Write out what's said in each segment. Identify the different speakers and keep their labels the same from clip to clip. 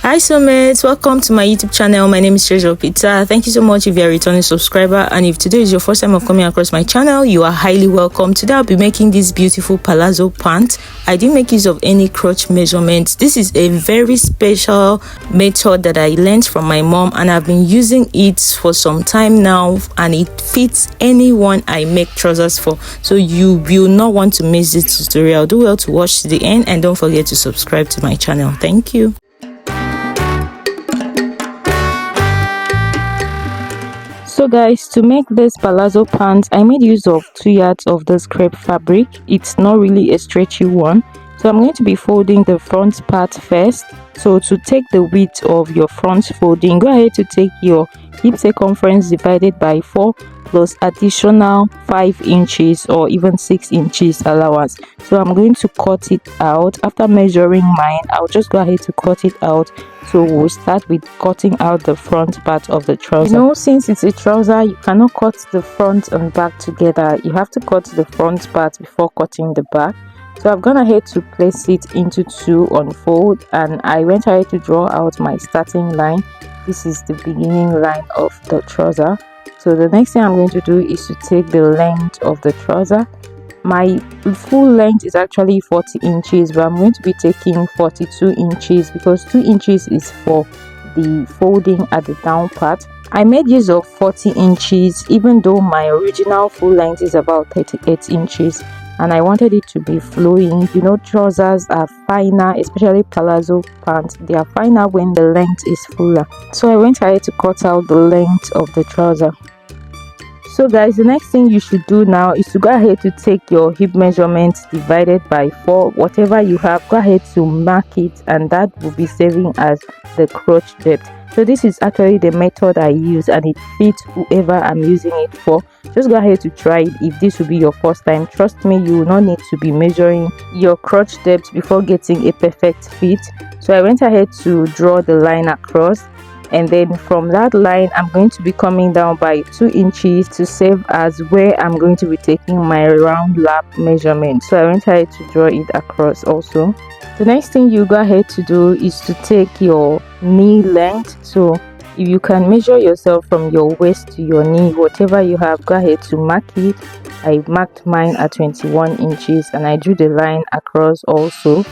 Speaker 1: Hi soulmates, welcome to my YouTube channel. My name is Treasure Pizza. Thank you so much if you're a returning subscriber, and if today is your first time of coming across my channel, you are highly welcome. Today I'll be making this beautiful palazzo pant. I didn't make use of any crotch measurements. This is a very special method that I learned from my mom, and I've been using it for some time now, and it fits anyone I make trousers for. So you will not want to miss this tutorial. Do well to watch to the end, and don't forget to subscribe to my channel. Thank you. So guys, to make this palazzo pants, I made use of 2 yards of this crepe fabric. It's not really a stretchy one, so I'm going to be folding the front part first. So to take the width of your front folding, go ahead to take your hip circumference divided by 4 plus additional 5 inches or even 6 inches allowance. So I'm going to cut it out. After measuring mine, I'll just go ahead to cut it out. So we'll start with cutting out the front part of the trouser. You know, since it's a trouser, you cannot cut the front and back together. You have to cut the front part before cutting the back. So I've gone ahead to place it into 2 unfold, and I went ahead to draw out my starting line. This is the beginning line of the trouser. So the next thing I'm going to do is to take the length of the trouser. My full length is actually 40 inches, but I'm going to be taking 42 inches because 2 inches is for the folding at the down part. I made use of 40 inches even though my original full length is about 38 inches, and I wanted it to be flowing. You know, trousers are finer, especially palazzo pants. They are finer when the length is fuller. So I went ahead to cut out the length of the trouser. So guys, the next thing you should do now is to go ahead to take your hip measurements divided by 4. Whatever you have, go ahead to mark it, and that will be serving as the crotch depth. So this is actually the method I use, and it fits whoever I'm using it for. Just go ahead to try it if this will be your first time. Trust me, you will not need to be measuring your crotch depth before getting a perfect fit. So I went ahead to draw the line across, and then from that line I'm going to be coming down by 2 inches to serve as where I'm going to be taking my round lap measurement. So I went ahead to draw it across also. The next thing you go ahead to do is to take your knee length. So if you can measure yourself from your waist to your knee, whatever you have, go ahead to mark it. I marked mine at 21 inches and I drew the line across also.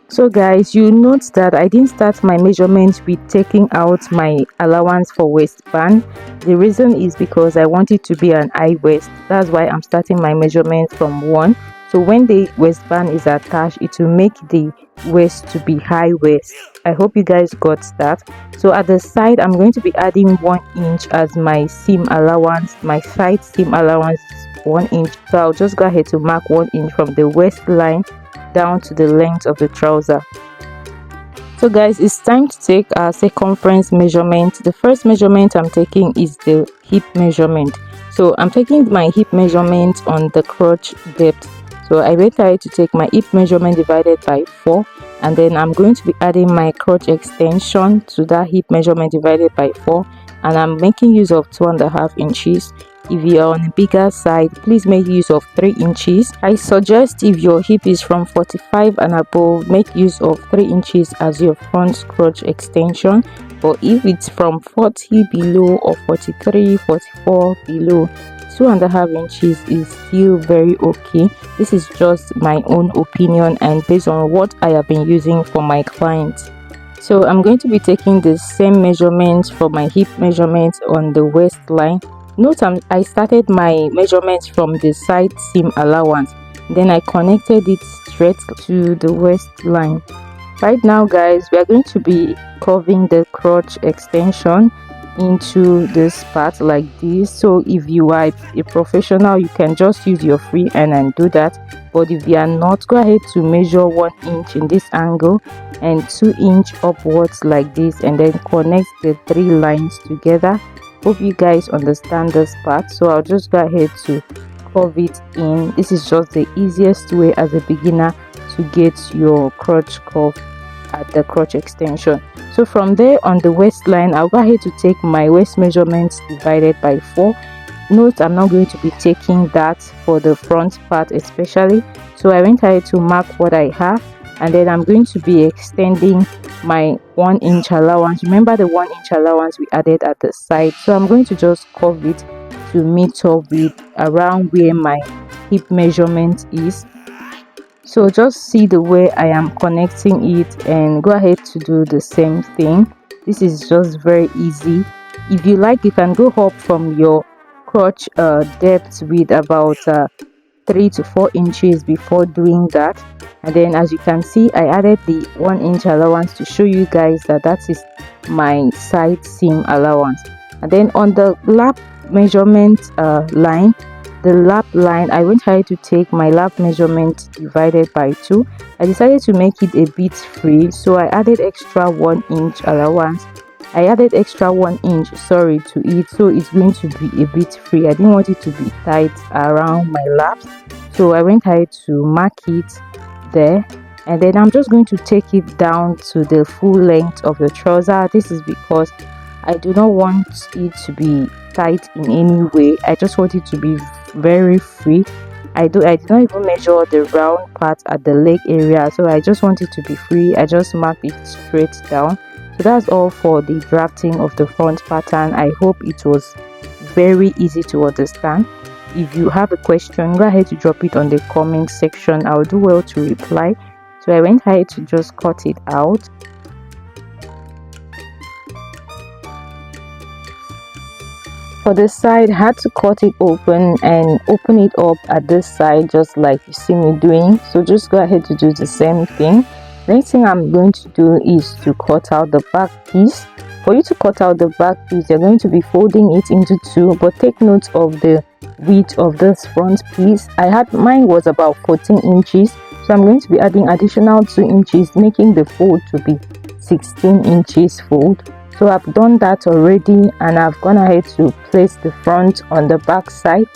Speaker 1: So guys, you note that I didn't start my measurements with taking out my allowance for waistband. The reason is because I want it to be an high waist. That's why I'm starting my measurement from 1. So when the waistband is attached, it will make the waist to be high waist. I hope you guys got that. So at the side, I'm going to be adding 1 inch as my seam allowance. My side seam allowance is 1 inch. So I'll just go ahead to mark 1 inch from the waistline down to the length of the trouser. So guys, it's time to take our circumference measurement. The first measurement I'm taking is the hip measurement. So I'm taking my hip measurement on the crotch depth. So I went ahead to take my hip measurement divided by 4, and then I'm going to be adding my crotch extension to that hip measurement divided by 4, and I'm making use of 2.5 inches. If you are on a bigger side, please make use of 3 inches. I suggest if your hip is from 45 and above, make use of 3 inches as your front crotch extension. But if it's from 40 below or 43, 44 below, 2.5 inches is still very okay. This is just my own opinion and based on what I have been using for my clients. So I'm going to be taking the same measurements for my hip measurements on the waistline. Note I started my measurements from the side seam allowance, then I connected it straight to the waistline. Right now guys, we are going to be curving the crotch extension into this part like this. So if you are a professional, you can just use your free hand and do that, but if you are not, go ahead to measure 1 inch in this angle and 2 inch upwards like this, and then connect the 3 lines together. Hope you guys understand this part. So I'll just go ahead to curve it in. This is just the easiest way as a beginner to get your crotch curve at the crotch extension. So from there on the waistline, I'll go ahead to take my waist measurements divided by 4. Note I'm not going to be taking that for the front part especially, so I went ahead to mark what I have. and then I'm going to be extending my 1 inch allowance. Remember the 1 inch allowance we added at the side, so I'm going to just curve it to meet up with around where my hip measurement is. So just see the way I am connecting it and go ahead to do the same thing. This is just very easy. If you like, you can go up from your crotch depth with about 3 to 4 inches before doing that. And then as you can see, I added the 1 inch allowance to show you guys that that is my side seam allowance. And then on the lap measurement line, the lap line, I went ahead to take my lap measurement divided by 2. I decided to make it a bit free, so I added extra 1 inch allowance. I added extra 1 inch, sorry, to it, so it's going to be a bit free. I didn't want it to be tight around my laps, so I went ahead to mark it there. And then I'm just going to take it down to the full length of the trouser. This is because I do not want it to be tight in any way. I just want it to be very free. I did not even measure the round part at the leg area, so I just want it to be free. I just marked it straight down. So that's all for the drafting of the front pattern. I hope it was very easy to understand. If you have a question, go ahead to drop it on the comment section. I'll do well to reply. So I went ahead to just cut it out. For the side, I had to cut it open and open it up at this side, just like you see me doing. So just go ahead to do the same thing. Next thing I'm going to do is to cut out the back piece. For you to cut out the back piece, you're going to be folding it into 2, but take note of the width of this front piece. Mine was about 14 inches, so I'm going to be adding additional 2 inches, making the fold to be 16 inches fold. So I've done that already, and I've gone ahead to place the front on the back side.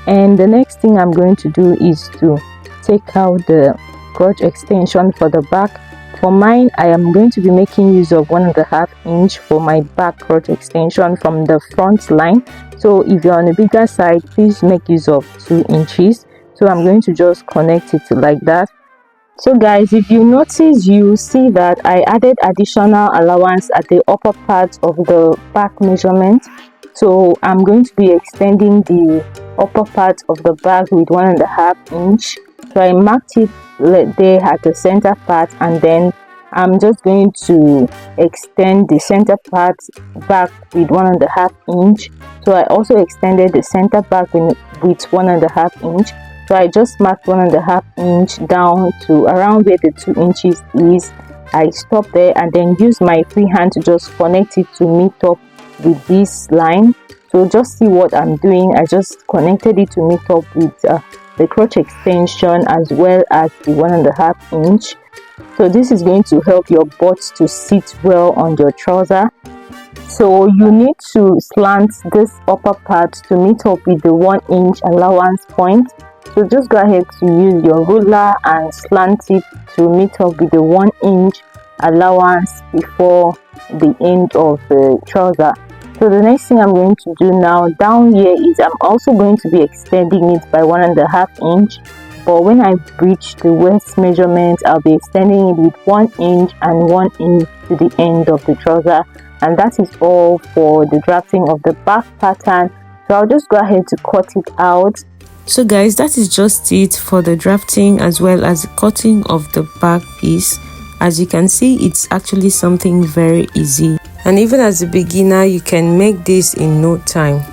Speaker 1: And the next thing I'm going to do is to take out the crotch extension for the back. For mine, I am going to be making use of 1.5 inch for my back crotch extension from the front line. So if you're on a bigger side, please make use of 2 inches. So I'm going to just connect it like that. So guys, if you notice, you see that I added additional allowance at the upper part of the back measurement. So I'm going to be extending the upper part of the back with 1.5 inch. So I marked it there at the center part, and then I'm just going to extend the center part back with 1.5 inch. So I also extended the center back with 1.5 inch. So I just marked 1.5 inch down to around where the 2 inches is. I stop there and then use my free hand to just connect it to meet up with this line. So just see what I'm doing. I just connected it to meet up with the crotch extension as well as the 1.5 inch. So this is going to help your butt to sit well on your trouser. So you need to slant this upper part to meet up with the 1 inch allowance point. So just go ahead to use your ruler and slant it to meet up with the 1 inch allowance before the end of the trouser. So the next thing I'm going to do now down here is I'm also going to be extending it by 1.5 inch. But when I reach the waist measurement, I'll be extending it with 1 inch and 1 inch to the end of the trouser. And that is all for the drafting of the back pattern. So I'll just go ahead to cut it out.
Speaker 2: So guys, that is just it for the drafting as well as the cutting of the back piece. As you can see, it's actually something very easy, and even as a beginner you can make this in no time.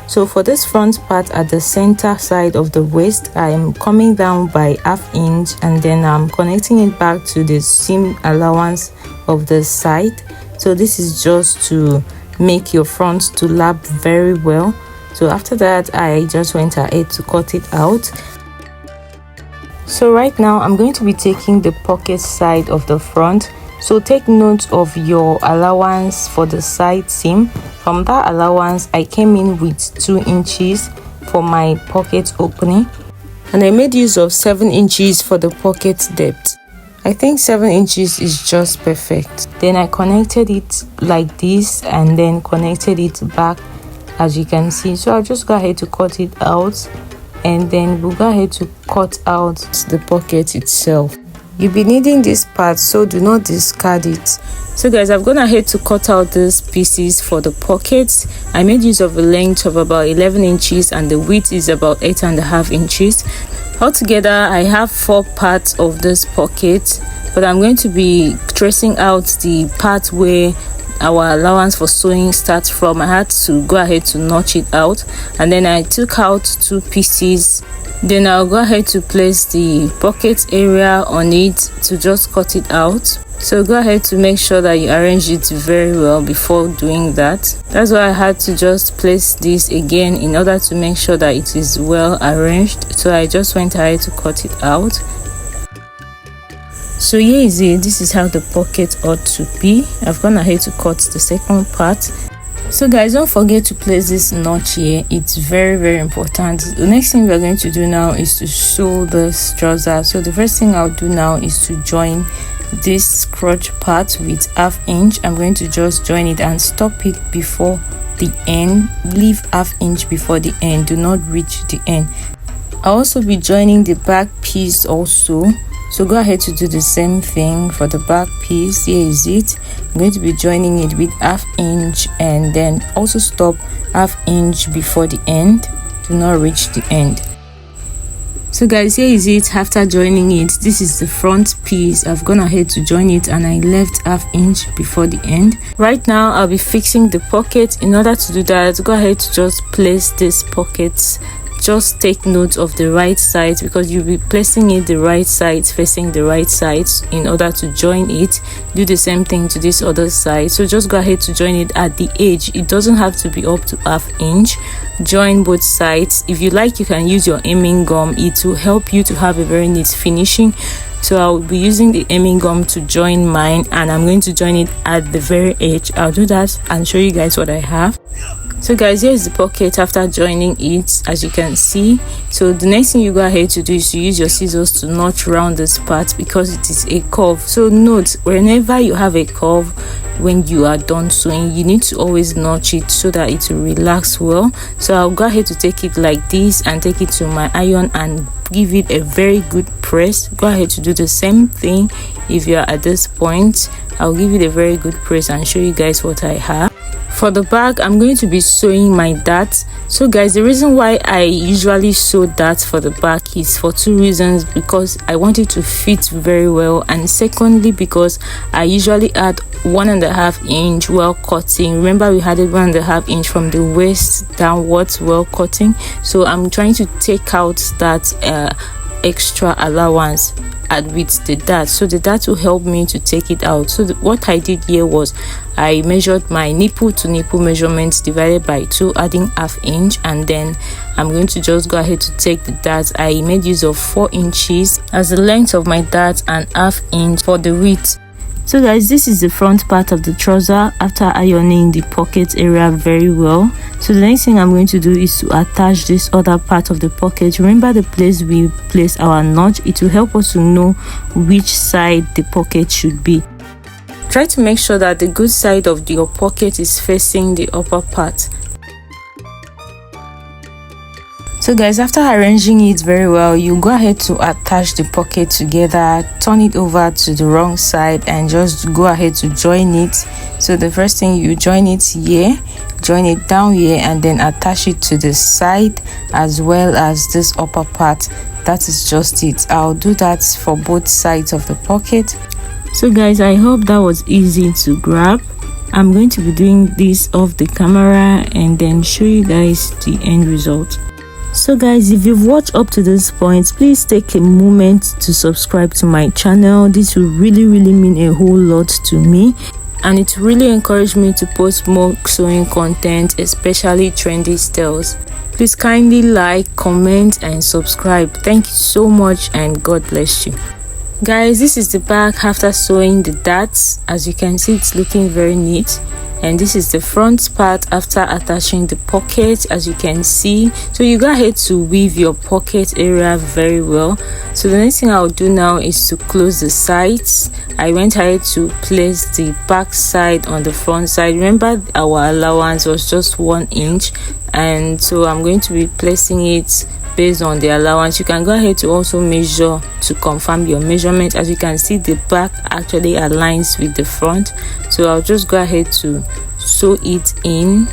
Speaker 2: So for this front part at the center side of the waist, I am coming down by 1/2 inch and then I'm connecting it back to the seam allowance of the side. So this is just to make your front to lap very well. So after that, I just went ahead to cut it out. So right now I'm going to be taking the pocket side of the front. So take note of your allowance for the side seam. From that allowance, I came in with 2 inches for my pocket opening, and I made use of 7 inches for the pocket depth. I think 7 inches is just perfect. Then I connected it like this and then connected it back as you can see. So I'll just go ahead to cut it out, and then we'll go ahead to cut out the pocket itself. You'll be needing this part, so do not discard it. So guys, I've gone ahead to cut out these pieces for the pockets. I made use of a length of about 11 inches and the width is about 8.5 inches. Altogether, I have 4 parts of this pocket, but I'm going to be tracing out the part where our allowance for sewing starts from. I had to go ahead to notch it out, and then I took out 2 pieces. Then I'll go ahead to place the pocket area on it to just cut it out. So go ahead to make sure that you arrange it very well before doing that. That's why I had to just place this again in order to make sure that it is well arranged. So I just went ahead to cut it out. So here is it. This is how the pocket ought to be. I've gone ahead to cut the second part. So guys, don't forget to place this notch here. It's very important. The next thing we're going to do now is to sew this trouser. So the first thing I'll do now is to join this crotch part with 1/2 inch. I'm going to just join it and stop it before the end. Leave 1/2 inch before the end. Do not reach the end. I'll also be joining the back piece also. So go ahead to do the same thing for the back piece. Here is it. I'm going to be joining it with 1/2 inch and then also stop 1/2 inch before the end. Do not reach the end. So guys, here is it after joining it. This is the front piece. I've gone ahead to join it and I left 1/2 inch before the end. Right now I'll be fixing the pocket. In order to do that, go ahead to just place these pockets. Just take note of the right side, because you'll be placing it the right side, facing the right side in order to join it. Do the same thing to this other side. So just go ahead to join it at the edge. It doesn't have to be up to 1/2 inch. Join both sides. If you like, you can use your hemming gum. It will help you to have a very neat finishing. So I'll be using the hemming gum to join mine, and I'm going to join it at the very edge. I'll do that and show you guys what I have. So guys, here's the pocket after joining it, as you can see. So the next thing you go ahead to do is to use your scissors to notch around this part, because it is a curve. So note, whenever you have a curve, when you are done sewing, you need to always notch it so that it will relax well. So I'll go ahead to take it like this and take it to my iron and give it a very good press. Go ahead to do the same thing. If you are at this point, I'll give it a very good press and show you guys what I have. For the back, I'm going to be sewing my darts. So guys, the reason why I usually sew darts for the back is for 2 reasons: because I want it to fit very well, and secondly because I usually add 1.5 inch while cutting. Remember, we added 1.5 inch from the waist downwards while cutting. So I'm trying to take out that extra allowance with the dart, so the dart will help me to take it out. So what I did here was I measured my nipple to nipple measurements divided by 2, adding 1/2 inch, and then I'm going to just go ahead to take the dart. I made use of 4 inches as the length of my dart and 1/2 inch for the width. So guys, this is the front part of the trouser after ironing the pocket area very well. So the next thing I'm going to do is to attach this other part of the pocket. Remember the place we place our notch. It will help us to know which side the pocket should be. Try to make sure that the good side of your pocket is facing the upper part. So guys, after arranging it very well, you go ahead to attach the pocket together, turn it over to the wrong side and just go ahead to join it. So the first thing, you join it here, join it down here, and then attach it to the side as well as this upper part. That is just it. I'll do that for both sides of the pocket. So guys, I hope that was easy to grab. I'm going to be doing this off the camera and then show you guys the end result. So guys, if you've watched up to this point, please take a moment to subscribe to my channel. This will really mean a whole lot to me, and it really encouraged me to post more sewing content, especially trendy styles. Please kindly like, comment and subscribe. Thank you so much and God bless you. Guys, this is the back after sewing the darts. As you can see, it's looking very neat. and this is the front part after attaching the pocket, as you can see. So you go ahead to weave your pocket area very well. So the next thing I'll do now is to close the sides. I went ahead to place the back side on the front side. Remember, our allowance was just 1 inch, and so I'm going to be placing it based on the allowance. You can go ahead to also measure to confirm your measurement. As you can see, the back actually aligns with the front, so I'll just go ahead to sew it in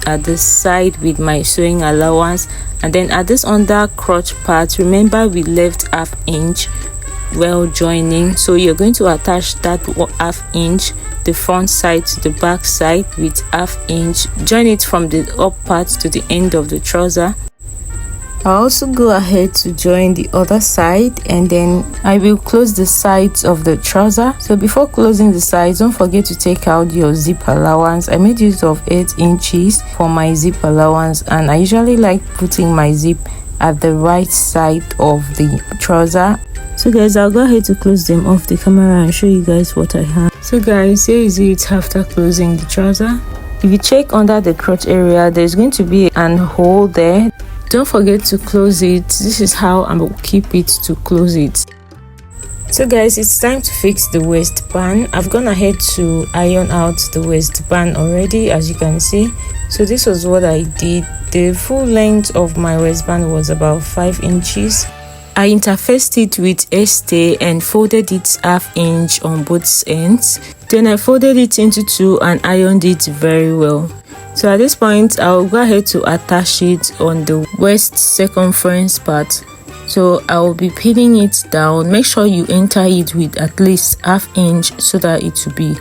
Speaker 2: at the side with my sewing allowance. And then at this under crotch part, remember we left ½ inch well joining, so you're going to attach that ½ inch, the front side to the back side with ½ inch. Join it from the up part to the end of the trouser. I'll also go ahead to join the other side, and then I will close the sides of the trouser. So before closing the sides, don't forget to take out your zip allowance. I made use of 8 inches for my zip allowance, and I usually like putting my zip at the right side of the trouser. So guys, I'll go ahead to close them off the camera and show you guys what I have. So guys, here is it after closing the trouser. If you check under the crotch area, there's going to be an hole there. Don't forget to close it. This is how I will keep it to close it. So guys, it's time to fix the waistband. I've gone ahead to iron out the waistband already, as you can see. So this was what I did. The full length of my waistband was about 5 inches. I interfaced it with airstay and folded it ½ inch on both ends. Then I folded it into 2 and ironed it very well. So at this point, I'll go ahead to attach it on the waist circumference part. So I will be pinning it down. Make sure you enter it with at least ½ inch so that it will be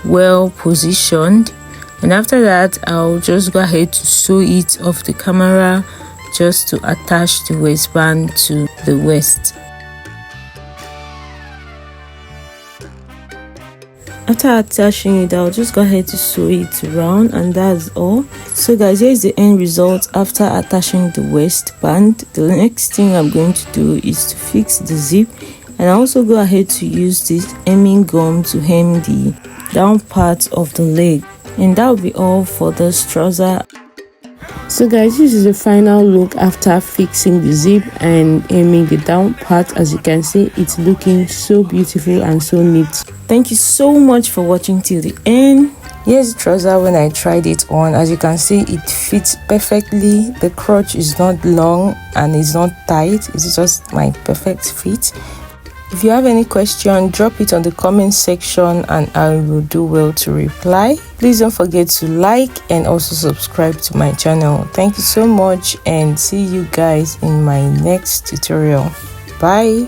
Speaker 2: well positioned. And after that, I'll just go ahead to sew it off the camera just to attach the waistband to the waist. After attaching it, I'll just go ahead to sew it around, and that's all. So guys, here's the end result after attaching the waistband. The next thing I'm going to do is to fix the zip, and I also go ahead to use this hemming gum to hem the down part of the leg. And that will be all for this trouser. So guys, this is the final look after fixing the zip and hemming the down part. As you can see, it's looking so beautiful and so neat. Thank you so much for watching till the end. Here's the trouser when I tried it on. As you can see, it fits perfectly. The crotch is not long and it's not tight. It's just my perfect fit. If you have any question, drop it on the comment section and I will do well to reply. Please don't forget to like and also subscribe to my channel. Thank you so much and see you guys in my next tutorial. Bye.